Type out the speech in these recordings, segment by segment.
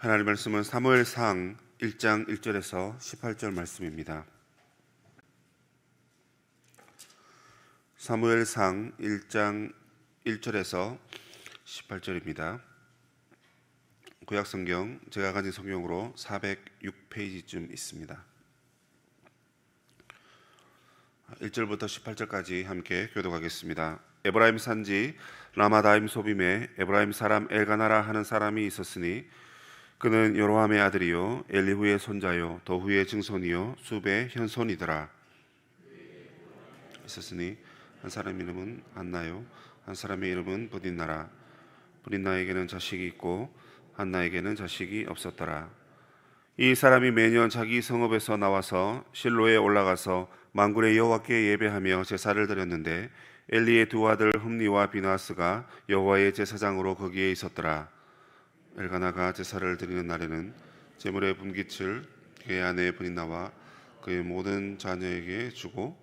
하나님 말씀은 사무엘상 1장 1절에서 18절 말씀입니다. 사무엘상 1장 1절에서 18절입니다. 구약성경 제가 가진 성경으로 406페이지쯤 있습니다. 1절부터 18절까지 함께 교독하겠습니다. 에브라임 산지 라마다임 소빔에 에브라임 사람 엘가나라 하는 사람이 있었으니 그는 여로함의 아들이요 엘리후의 손자요 도후의 증손이요 숲의 현손이더라. 있었으니 한 사람 이름은 안나요 한 사람의 이름은 브딘나라. 브딘나에게는 자식이 있고 안나에게는 자식이 없었더라. 이 사람이 매년 자기 성읍에서 나와서 실로에 올라가서 만군의 여호와께 예배하며 제사를 드렸는데 엘리의 두 아들 흠니와 비나스가 여호와의 제사장으로 거기에 있었더라. 엘가나가 제사를 드리는 날에는 제물의 분깃을 그의 아내 브딘나와 그의 모든 자녀에게 주고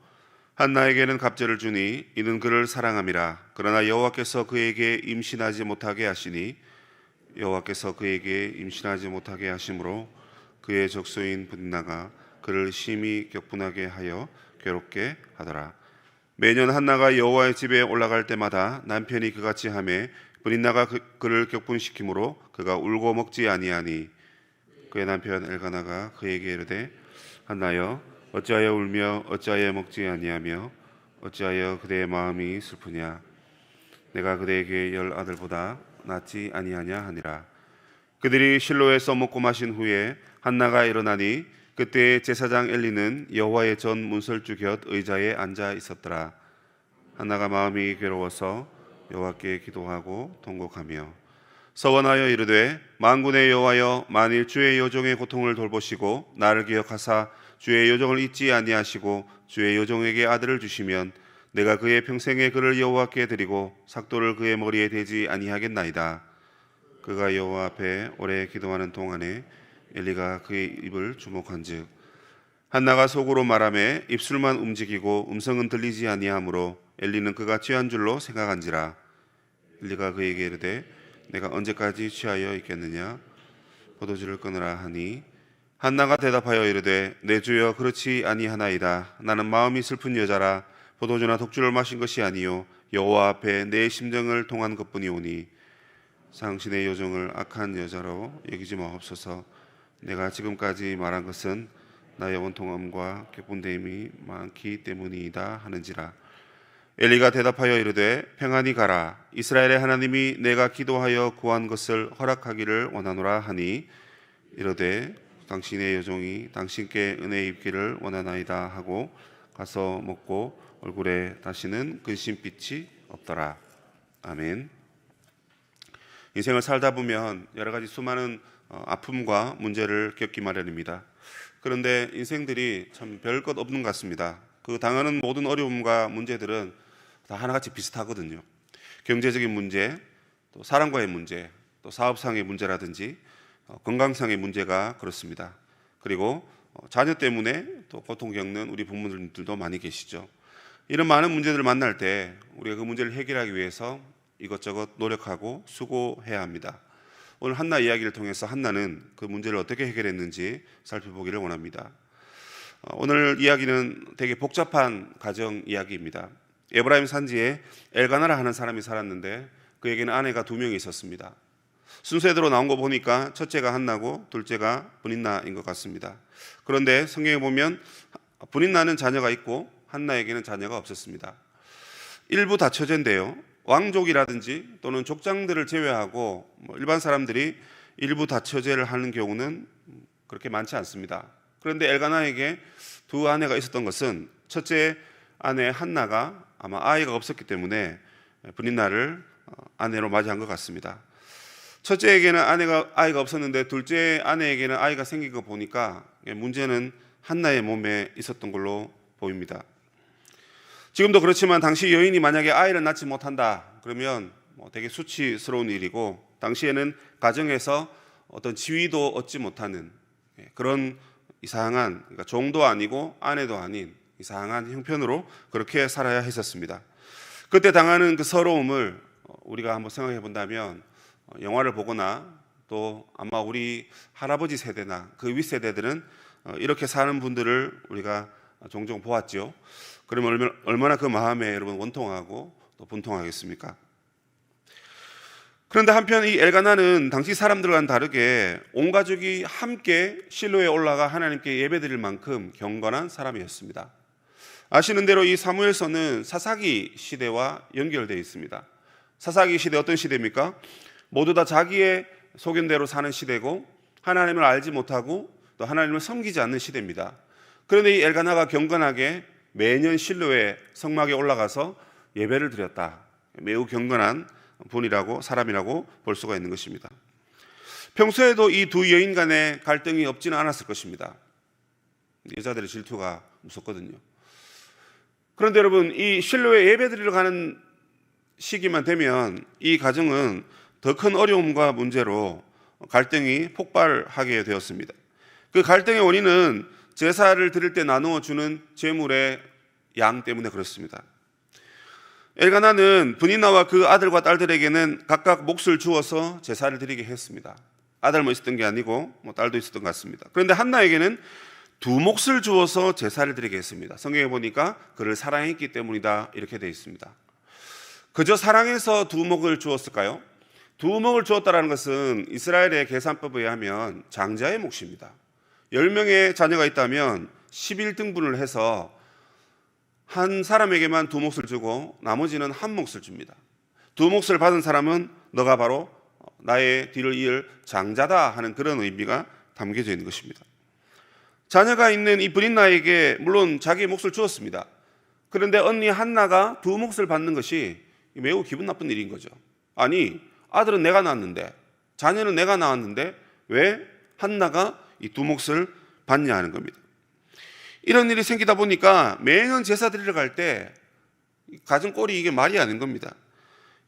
한나에게는 갑절을 주니 이는 그를 사랑함이라. 그러나 여호와께서 그에게 임신하지 못하게 하시니 여호와께서 그에게 임신하지 못하게 하심으로 그의 적소인 브딘나가 그를 심히 격분하게 하여 괴롭게 하더라. 매년 한나가 여호와의 집에 올라갈 때마다 남편이 그같이 하매 브딘나가 그를 격분시키므로 그가 울고 먹지 아니하니 그의 남편 엘가나가 그에게 이르되 한나여 어찌하여 울며 어찌하여 먹지 아니하며 어찌하여 그대의 마음이 슬프냐. 내가 그대에게 10 아들보다 낫지 아니하냐 하니라. 그들이 실로에서 먹고 마신 후에 한나가 일어나니 그때 제사장 엘리는 여호와의 전 문설주 곁 의자에 앉아 있었더라. 한나가 마음이 괴로워서 여호와께 기도하고 통곡하며 서원하여 이르되 만군의 여호와여 만일 주의 여종의 고통을 돌보시고 나를 기억하사 주의 여종을 잊지 아니하시고 주의 여종에게 아들을 주시면 내가 그의 평생에 그를 여호와께 드리고 삭도를 그의 머리에 대지 아니하겠나이다. 그가 여호와 앞에 오래 기도하는 동안에 엘리가 그의 입을 주목한즉 한나가 속으로 말하매 입술만 움직이고 음성은 들리지 아니하므로 엘리는 그가 취한 줄로 생각한지라. 엘리가 그에게 이르되 내가 언제까지 취하여 있겠느냐. 포도주를 끊으라 하니 한나가 대답하여 이르되 내 주여 그렇지 아니하나이다. 나는 마음이 슬픈 여자라. 포도주나 독주를 마신 것이 아니요 여호와 앞에 내 심정을 통한 것뿐이오니 당신의 여종을 악한 여자로 여기지 마옵소서. 내가 지금까지 말한 것은 나의 원통함과 격분됨이 많기 때문이다 하는지라. 엘리가 대답하여 이르되 평안히 가라. 이스라엘의 하나님이 내가 기도하여 구한 것을 허락하기를 원하노라 하니 이르되 당신의 여종이 당신께 은혜 입기를 원하나이다 하고 가서 먹고 얼굴에 다시는 근심빛이 없더라. 아멘. 인생을 살다 보면 여러 가지 수많은 아픔과 문제를 겪기 마련입니다. 그런데 인생들이 참 별것 없는 것 같습니다. 그 당하는 모든 어려움과 문제들은 다 하나같이 비슷하거든요. 경제적인 문제, 또 사람과의 문제, 또 사업상의 문제라든지 건강상의 문제가 그렇습니다. 그리고 자녀 때문에 또 고통 겪는 우리 부모님들도 많이 계시죠. 이런 많은 문제들을 만날 때 우리가 그 문제를 해결하기 위해서 이것저것 노력하고 수고해야 합니다. 오늘 한나 이야기를 통해서 한나는 그 문제를 어떻게 해결했는지 살펴보기를 원합니다. 오늘 이야기는 되게 복잡한 가정 이야기입니다. 에브라임 산지에 엘가나라 하는 사람이 살았는데 그에게는 아내가 2명이 있었습니다. 순서대로 나온 거 보니까 첫째가 한나고 둘째가 브닌나인 것 같습니다. 그런데 성경에 보면 브닌나는 자녀가 있고 한나에게는 자녀가 없었습니다. 일부 다처제인데요, 왕족이라든지 또는 족장들을 제외하고 일반 사람들이 일부 다처제를 하는 경우는 그렇게 많지 않습니다. 그런데 엘가나에게 2 아내가 있었던 것은 첫째 아내 한나가 아마 아이가 없었기 때문에 브닌나를 아내로 맞이한 것 같습니다. 첫째에게는 아이가 없었는데 둘째 아내에게는 아이가 생긴 거 보니까 문제는 한나의 몸에 있었던 걸로 보입니다. 지금도 그렇지만 당시 여인이 만약에 아이를 낳지 못한다 그러면 되게 수치스러운 일이고, 당시에는 가정에서 어떤 지위도 얻지 못하는 그런 이상한, 그러니까 종도 아니고 아내도 아닌 이상한 형편으로 그렇게 살아야 했었습니다. 그때 당하는 그 서러움을 우리가 한번 생각해 본다면 영화를 보거나 또 아마 우리 할아버지 세대나 그 윗세대들은 이렇게 사는 분들을 우리가 종종 보았죠. 그러면 얼마나 그 마음에 여러분 원통하고 또 분통하겠습니까? 그런데 한편 이 엘가나는 당시 사람들과는 다르게 온 가족이 함께 실로에 올라가 하나님께 예배드릴 만큼 경건한 사람이었습니다. 아시는 대로 이 사무엘서는 사사기 시대와 연결되어 있습니다. 사사기 시대 어떤 시대입니까? 모두 다 자기의 소견대로 사는 시대고 하나님을 알지 못하고 또 하나님을 섬기지 않는 시대입니다. 그런데 이 엘가나가 경건하게 매년 실로에 성막에 올라가서 예배를 드렸다. 매우 경건한 분이라고 사람이라고 볼 수가 있는 것입니다. 평소에도 이 두 여인 간의 갈등이 없지는 않았을 것입니다. 여자들의 질투가 무섭거든요. 그런데 여러분 이 실로에 예배드리러 가는 시기만 되면 이 가정은 더 큰 어려움과 문제로 갈등이 폭발하게 되었습니다. 그 갈등의 원인은 제사를 드릴 때 나누어 주는 제물의 양 때문에 그렇습니다. 엘가나는 브니나와 그 아들과 딸들에게는 각각 몫을 주어서 제사를 드리게 했습니다. 아들만 있었던 게 아니고 딸도 있었던 것 같습니다. 그런데 한나에게는 두 몫을 주어서 제사를 드리게 했습니다. 성경에 보니까 그를 사랑했기 때문이다 이렇게 되어 있습니다. 그저 사랑해서 두 몫을 주었을까요? 두 몫을 주었다는 것은 이스라엘의 계산법에 의하면 장자의 몫입니다. 10명의 자녀가 있다면 11등분을 해서 한 사람에게만 두 몫을 주고 나머지는 한 몫을 줍니다. 두 몫을 받은 사람은 너가 바로 나의 뒤를 이을 장자다 하는 그런 의미가 담겨져 있는 것입니다. 자녀가 있는 이 브린나에게 물론 자기의 몫을 주었습니다. 그런데 언니 한나가 두 몫을 받는 것이 매우 기분 나쁜 일인 거죠. 아니 아들은 내가 낳았는데 자녀는 내가 낳았는데 왜 한나가 이 두 몫을 받냐 하는 겁니다. 이런 일이 생기다 보니까 매년 제사 드리러 갈 때 가정 꼴이 이게 말이 아닌 겁니다.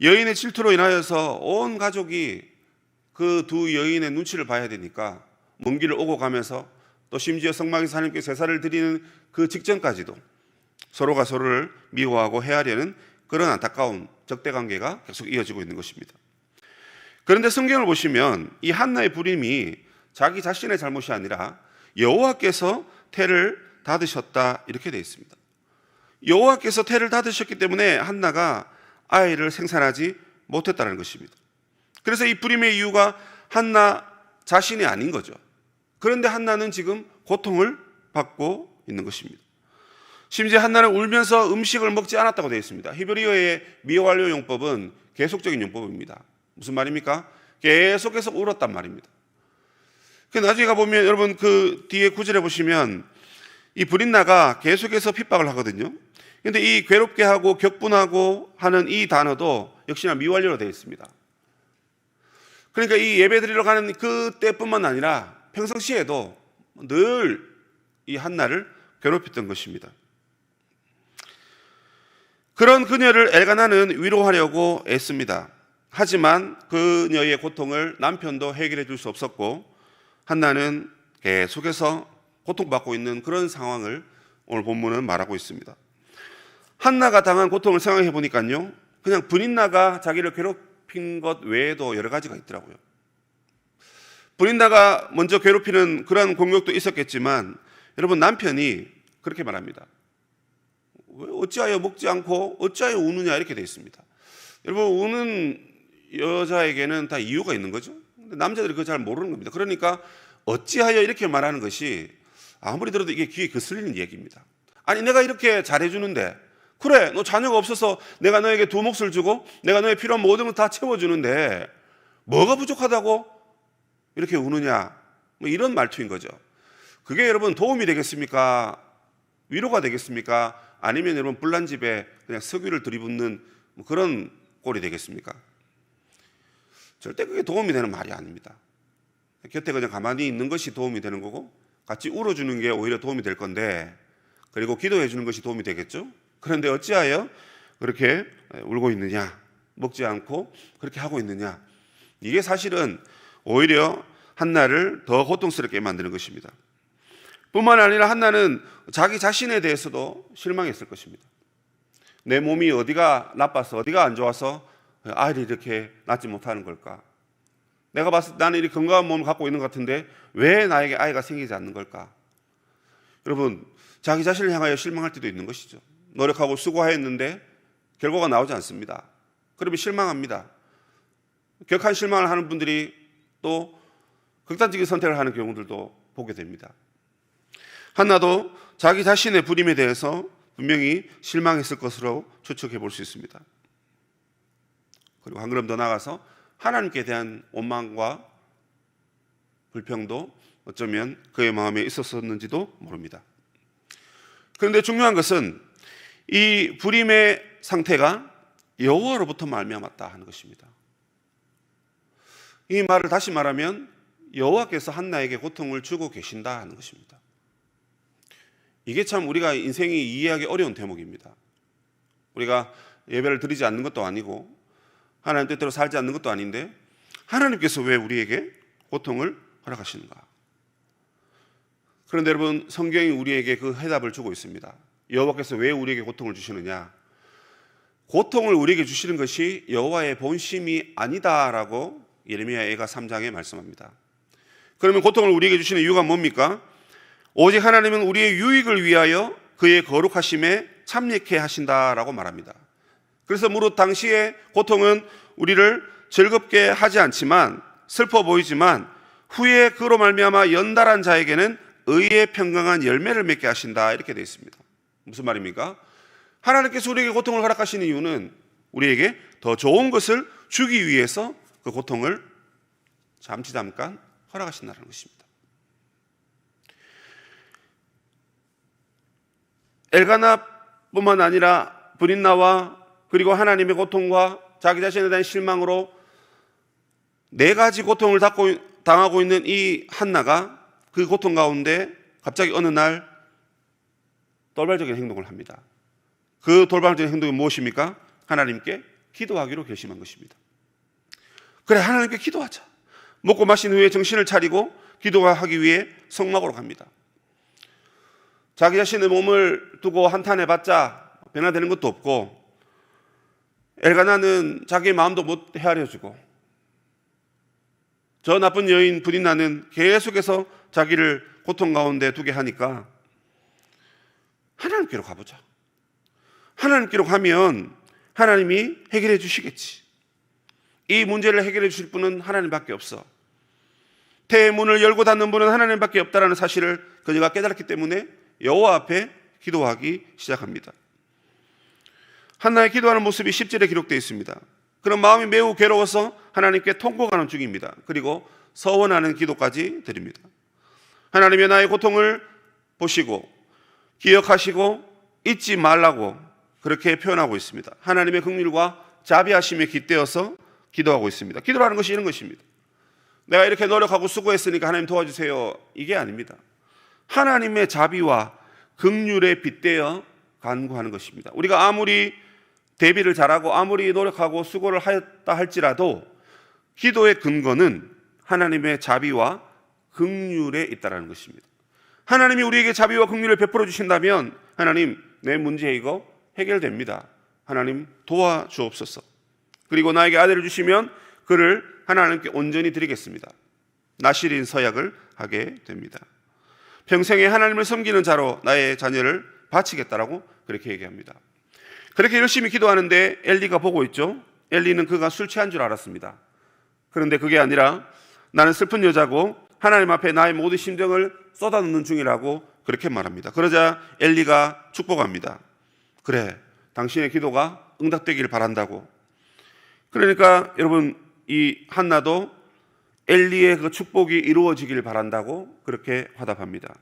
여인의 질투로 인하여서 온 가족이 그 두 여인의 눈치를 봐야 되니까 먼 길을 오고 가면서 또 심지어 성막에서 하나님께 제사를 드리는 그 직전까지도 서로가 서로를 미워하고 해하려는 그런 안타까운 적대관계가 계속 이어지고 있는 것입니다. 그런데 성경을 보시면 이 한나의 불임이 자기 자신의 잘못이 아니라 여호와께서 태를 닫으셨다 이렇게 되어 있습니다. 여호와께서 태를 닫으셨기 때문에 한나가 아이를 생산하지 못했다는 것입니다. 그래서 이 불임의 이유가 한나 자신이 아닌 거죠. 그런데 한나는 지금 고통을 받고 있는 것입니다. 심지어 한나는 울면서 음식을 먹지 않았다고 되어 있습니다. 히브리어의 미완료 용법은 계속적인 용법입니다. 무슨 말입니까? 계속해서 울었단 말입니다. 나중에 가보면 여러분 그 뒤에 구절에 보시면 이 브린나가 계속해서 핍박을 하거든요. 그런데 이 괴롭게 하고 격분하고 하는 이 단어도 역시나 미완료로 되어 있습니다. 그러니까 이 예배 드리러 가는 그때뿐만 아니라 평상시에도 늘 이 한나를 괴롭혔던 것입니다. 그런 그녀를 엘가나는 위로하려고 애씁니다. 하지만 그녀의 고통을 남편도 해결해 줄 수 없었고 한나는 계속해서 고통받고 있는 그런 상황을 오늘 본문은 말하고 있습니다. 한나가 당한 고통을 생각해 보니까요, 그냥 브린나가 자기를 괴롭힌 것 외에도 여러 가지가 있더라고요. 브린나가 먼저 괴롭히는 그런 공격도 있었겠지만 여러분 남편이 그렇게 말합니다. 왜 어찌하여 먹지 않고 어찌하여 우느냐 이렇게 되어 있습니다. 여러분 우는 여자에게는 다 이유가 있는 거죠. 근데 남자들이 그거 잘 모르는 겁니다. 그러니까 어찌하여 이렇게 말하는 것이 아무리 들어도 이게 귀에 거슬리는 얘기입니다. 아니 내가 이렇게 잘해주는데 그래 너 자녀가 없어서 내가 너에게 두 몫을 주고 내가 너의 필요한 모든 걸 다 채워주는데 뭐가 부족하다고 이렇게 우느냐 뭐 이런 말투인 거죠. 그게 여러분 도움이 되겠습니까? 위로가 되겠습니까? 아니면 여러분 불난 집에 그냥 석유를 들이붓는 뭐 그런 꼴이 되겠습니까? 절대 그게 도움이 되는 말이 아닙니다. 곁에 그냥 가만히 있는 것이 도움이 되는 거고 같이 울어주는 게 오히려 도움이 될 건데 그리고 기도해 주는 것이 도움이 되겠죠. 그런데 어찌하여 그렇게 울고 있느냐, 먹지 않고 그렇게 하고 있느냐, 이게 사실은 오히려 한나를 더 고통스럽게 만드는 것입니다. 뿐만 아니라 한나는 자기 자신에 대해서도 실망했을 것입니다. 내 몸이 어디가 나빠서 어디가 안 좋아서 아이를 이렇게 낳지 못하는 걸까? 내가 봤을 때 나는 이 건강한 몸을 갖고 있는 것 같은데 왜 나에게 아이가 생기지 않는 걸까? 여러분, 자기 자신을 향하여 실망할 때도 있는 것이죠. 노력하고 수고하였는데 결과가 나오지 않습니다. 그러면 실망합니다. 격한 실망을 하는 분들이 또 극단적인 선택을 하는 경우들도 보게 됩니다. 한나도 자기 자신의 불임에 대해서 분명히 실망했을 것으로 추측해 볼 수 있습니다. 그리고 한 걸음 더 나아가서 하나님께 대한 원망과 불평도 어쩌면 그의 마음에 있었었는지도 모릅니다. 그런데 중요한 것은 이 불임의 상태가 여호와로부터 말미암았다 하는 것입니다. 이 말을 다시 말하면 여호와께서 한나에게 고통을 주고 계신다 하는 것입니다. 이게 참 우리가 인생이 이해하기 어려운 대목입니다. 우리가 예배를 드리지 않는 것도 아니고 하나님 뜻대로 살지 않는 것도 아닌데 하나님께서 왜 우리에게 고통을 허락하시는가? 그런데 여러분, 성경이 우리에게 그 해답을 주고 있습니다. 여호와께서 왜 우리에게 고통을 주시느냐? 고통을 우리에게 주시는 것이 여호와의 본심이 아니다라고 예레미야가 3장에 말씀합니다. 그러면 고통을 우리에게 주시는 이유가 뭡니까? 오직 하나님은 우리의 유익을 위하여 그의 거룩하심에 참여케 하신다라고 말합니다. 그래서 무릇 당시의 고통은 우리를 즐겁게 하지 않지만 슬퍼 보이지만 후에 그로 말미암아 연달한 자에게는 의의 평강한 열매를 맺게 하신다, 이렇게 되어 있습니다. 무슨 말입니까? 하나님께서 우리에게 고통을 허락하시는 이유는 우리에게 더 좋은 것을 주기 위해서 그 고통을 잠깐 허락하신다는 것입니다. 엘가나뿐만 아니라 브린나와 그리고 하나님의 고통과 자기 자신에 대한 실망으로 4가지 고통을 당하고 있는 이 한나가 그 고통 가운데 갑자기 어느 날 돌발적인 행동을 합니다. 그 돌발적인 행동이 무엇입니까? 하나님께 기도하기로 결심한 것입니다. 그래, 하나님께 기도하자. 먹고 마신 후에 정신을 차리고 기도하기 위해 성막으로 갑니다. 자기 자신의 몸을 두고 한탄해봤자 변화되는 것도 없고 엘가나는 자기의 마음도 못 헤아려주고 저 나쁜 여인 브린나는 계속해서 자기를 고통 가운데 두게 하니까 하나님께로 가보자. 하나님께로 가면 하나님이 해결해 주시겠지. 이 문제를 해결해 주실 분은 하나님밖에 없어. 태의 문을 열고 닫는 분은 하나님밖에 없다라는 사실을 그녀가 깨달았기 때문에 여호와 앞에 기도하기 시작합니다. 한나의 기도하는 모습이 10절에 기록되어 있습니다. 그런 마음이 매우 괴로워서 하나님께 통곡하는 중입니다. 그리고 서원하는 기도까지 드립니다. 하나님의 나의 고통을 보시고 기억하시고 잊지 말라고 그렇게 표현하고 있습니다. 하나님의 긍휼과 자비하심에 깃대어서 기도하고 있습니다. 기도라는 것이 이런 것입니다. 내가 이렇게 노력하고 수고했으니까 하나님 도와주세요, 이게 아닙니다. 하나님의 자비와 긍휼에 빗대어 간구하는 것입니다. 우리가 아무리 대비를 잘하고 아무리 노력하고 수고를 하였다 할지라도 기도의 근거는 하나님의 자비와 긍휼에 있다는 것입니다. 하나님이 우리에게 자비와 긍휼을 베풀어 주신다면 하나님, 내 문제 이거 해결됩니다. 하나님 도와주옵소서. 그리고 나에게 아들을 주시면 그를 하나님께 온전히 드리겠습니다. 나실인 서약을 하게 됩니다. 평생에 하나님을 섬기는 자로 나의 자녀를 바치겠다라고 그렇게 얘기합니다. 그렇게 열심히 기도하는데 엘리가 보고 있죠. 엘리는 그가 술 취한 줄 알았습니다. 그런데 그게 아니라 나는 슬픈 여자고 하나님 앞에 나의 모든 심정을 쏟아놓는 중이라고 그렇게 말합니다. 그러자 엘리가 축복합니다. 그래, 당신의 기도가 응답되기를 바란다고. 그러니까 여러분, 이 한나도 엘리의 그 축복이 이루어지길 바란다고 그렇게 화답합니다.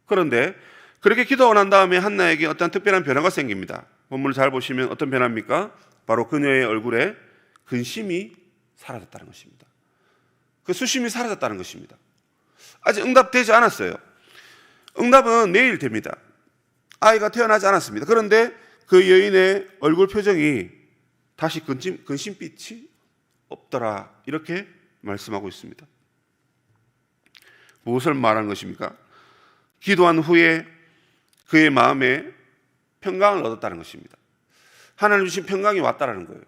그런데 그렇게 기도하고 난 다음에 한나에게 어떤 특별한 변화가 생깁니다. 본문을 잘 보시면 어떤 변화입니까? 바로 그녀의 얼굴에 근심이 사라졌다는 것입니다. 그 수심이 사라졌다는 것입니다. 아직 응답되지 않았어요. 응답은 내일 됩니다. 아이가 태어나지 않았습니다. 그런데 그 여인의 얼굴 표정이 다시 근심빛이 없더라, 이렇게 말씀하고 있습니다. 무엇을 말하는 것입니까? 기도한 후에 그의 마음에 평강을 얻었다는 것입니다. 하나님 주신 평강이 왔다는 거예요.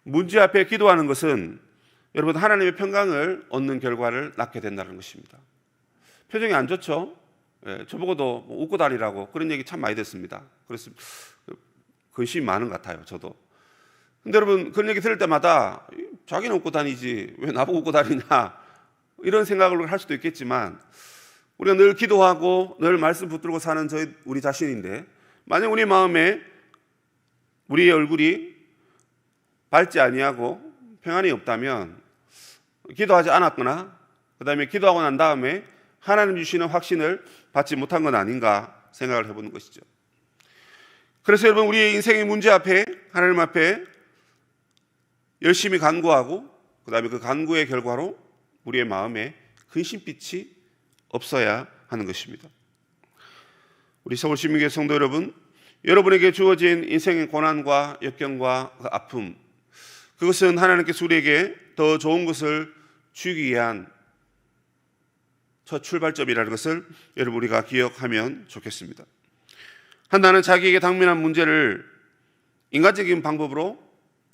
문제 앞에 기도하는 것은 여러분, 하나님의 평강을 얻는 결과를 낳게 된다는 것입니다. 표정이 안 좋죠? 예, 저보고도 뭐 웃고 다니라고 그런 얘기 참 많이 듣습니다. 그래서 관심이 많은 것 같아요, 저도. 근데 여러분, 그런 얘기 들을 때마다 자기는 웃고 다니지 왜 나보고 웃고 다니냐, 이런 생각을 할 수도 있겠지만, 우리가 늘 기도하고 늘 말씀 붙들고 사는 우리 자신인데, 만약 우리 마음에 우리의 얼굴이 밝지 아니하고 평안이 없다면 기도하지 않았거나 그 다음에 기도하고 난 다음에 하나님 주시는 확신을 받지 못한 건 아닌가 생각을 해보는 것이죠. 그래서 여러분, 우리의 인생의 문제 앞에 하나님 앞에 열심히 간구하고 그 다음에 그 간구의 결과로 우리의 마음에 근심빛이 없어야 하는 것입니다. 우리 서울시민교회 성도 여러분, 여러분에게 주어진 인생의 고난과 역경과 그 아픔, 그것은 하나님께서 우리에게 더 좋은 것을 주기 위한 첫 출발점이라는 것을 여러분 우리가 기억하면 좋겠습니다. 한나는 자기에게 당면한 문제를 인간적인 방법으로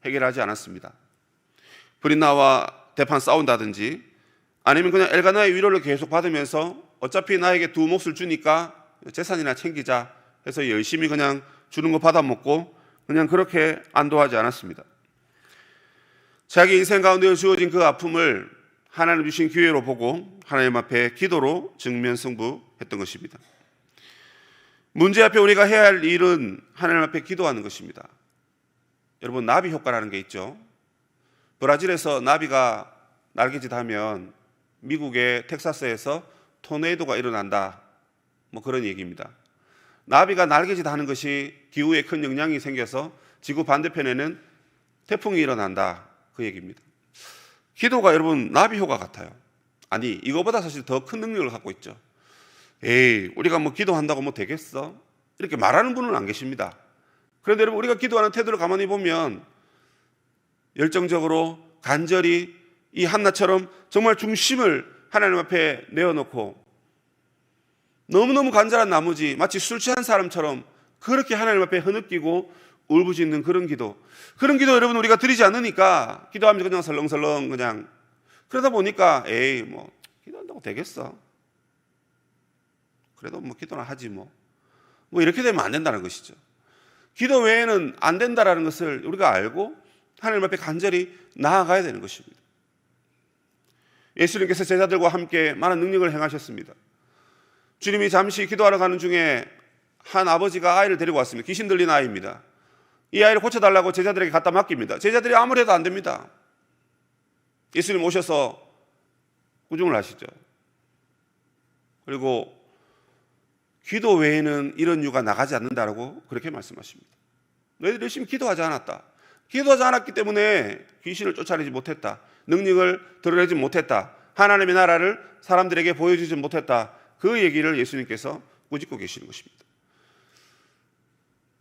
해결하지 않았습니다. 브린나와 대판 싸운다든지 아니면 그냥 엘가나의 위로를 계속 받으면서 어차피 나에게 두 몫을 주니까 재산이나 챙기자 해서 열심히 그냥 주는 거 받아먹고 그냥 그렇게 안도하지 않았습니다. 자기 인생 가운데 주어진 그 아픔을 하나님 주신 기회로 보고 하나님 앞에 기도로 직면 승부했던 것입니다. 문제 앞에 우리가 해야 할 일은 하나님 앞에 기도하는 것입니다. 여러분, 나비 효과라는 게 있죠. 브라질에서 나비가 날개짓하면 미국의 텍사스에서 토네이도가 일어난다, 뭐 그런 얘기입니다. 나비가 날개짓하는 것이 기후에 큰 영향이 생겨서 지구 반대편에는 태풍이 일어난다, 그 얘기입니다. 기도가 여러분 나비 효과 같아요. 아니, 이거보다 사실 더 큰 능력을 갖고 있죠. 에이, 우리가 뭐 기도한다고 뭐 되겠어? 이렇게 말하는 분은 안 계십니다. 그런데 여러분, 우리가 기도하는 태도를 가만히 보면 열정적으로 간절히 이 한나처럼 정말 중심을 하나님 앞에 내어놓고 너무너무 간절한 나머지 마치 술 취한 사람처럼 그렇게 하나님 앞에 흐느끼고 울부짖는 그런 기도 여러분 우리가 드리지 않으니까 기도하면서 그냥 설렁설렁 그냥 그러다 보니까 에이 뭐 기도한다고 되겠어, 그래도 뭐 기도나 하지 뭐 이렇게 되면 안 된다는 것이죠. 기도 외에는 안 된다라는 것을 우리가 알고 하나님 앞에 간절히 나아가야 되는 것입니다. 예수님께서 제자들과 함께 많은 능력을 행하셨습니다. 주님이 잠시 기도하러 가는 중에 한 아버지가 아이를 데리고 왔습니다. 귀신 들린 아이입니다. 이 아이를 고쳐달라고 제자들에게 갖다 맡깁니다. 제자들이 아무리 해도 안 됩니다. 예수님 오셔서 구중을 하시죠. 그리고 기도 외에는 이런 유가 나가지 않는다라고 그렇게 말씀하십니다. 너희들이 열심히 기도하지 않았다. 기도하지 않았기 때문에 귀신을 쫓아내지 못했다. 능력을 드러내지 못했다. 하나님의 나라를 사람들에게 보여주지 못했다. 그 얘기를 예수님께서 꾸짖고 계시는 것입니다.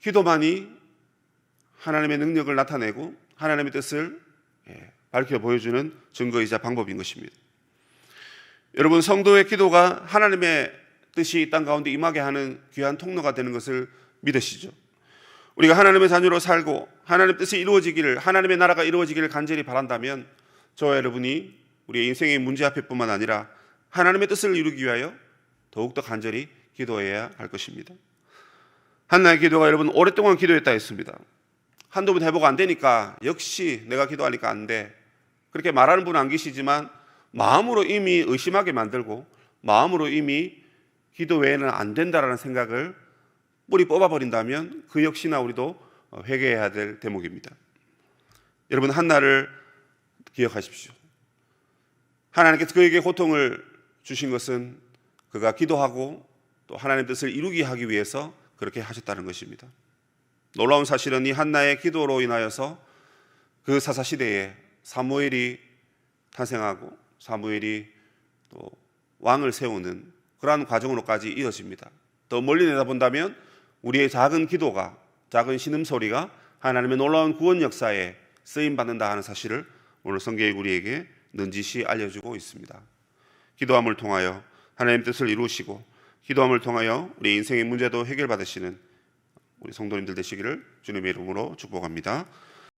기도만이 하나님의 능력을 나타내고 하나님의 뜻을 밝혀 보여주는 증거이자 방법인 것입니다. 여러분, 성도의 기도가 하나님의 뜻이 이 땅 가운데 임하게 하는 귀한 통로가 되는 것을 믿으시죠? 우리가 하나님의 자녀로 살고 하나님의 뜻이 이루어지기를, 하나님의 나라가 이루어지기를 간절히 바란다면 저와 여러분이 우리의 인생의 문제 앞에뿐만 아니라 하나님의 뜻을 이루기 위하여 더욱더 간절히 기도해야 할 것입니다. 한나의 기도가 여러분 오랫동안 기도했다 했습니다. 한두 번 해보고 안 되니까 역시 내가 기도하니까 안 돼, 그렇게 말하는 분은 안 계시지만 마음으로 이미 의심하게 만들고 마음으로 이미 기도 외에는 안 된다라는 생각을 뿌리 뽑아버린다면 그 역시나 우리도 회개해야 될 대목입니다. 여러분, 한나를 기억하십시오. 하나님께서 그에게 고통을 주신 것은 그가 기도하고 또 하나님의 뜻을 이루기 하기 위해서 그렇게 하셨다는 것입니다. 놀라운 사실은 이 한나의 기도로 인하여서 그 사사시대에 사무엘이 탄생하고 사무엘이 또 왕을 세우는 그러한 과정으로까지 이어집니다. 더 멀리 내다본다면 우리의 작은 기도가, 작은 신음소리가 하나님의 놀라운 구원 역사에 쓰임받는다 하는 사실을 오늘 성경이 우리에게 넌지시 알려주고 있습니다. 기도함을 통하여 하나님의 뜻을 이루시고 기도함을 통하여 우리 인생의 문제도 해결받으시는 우리 성도님들 되시기를 주님의 이름으로 축복합니다.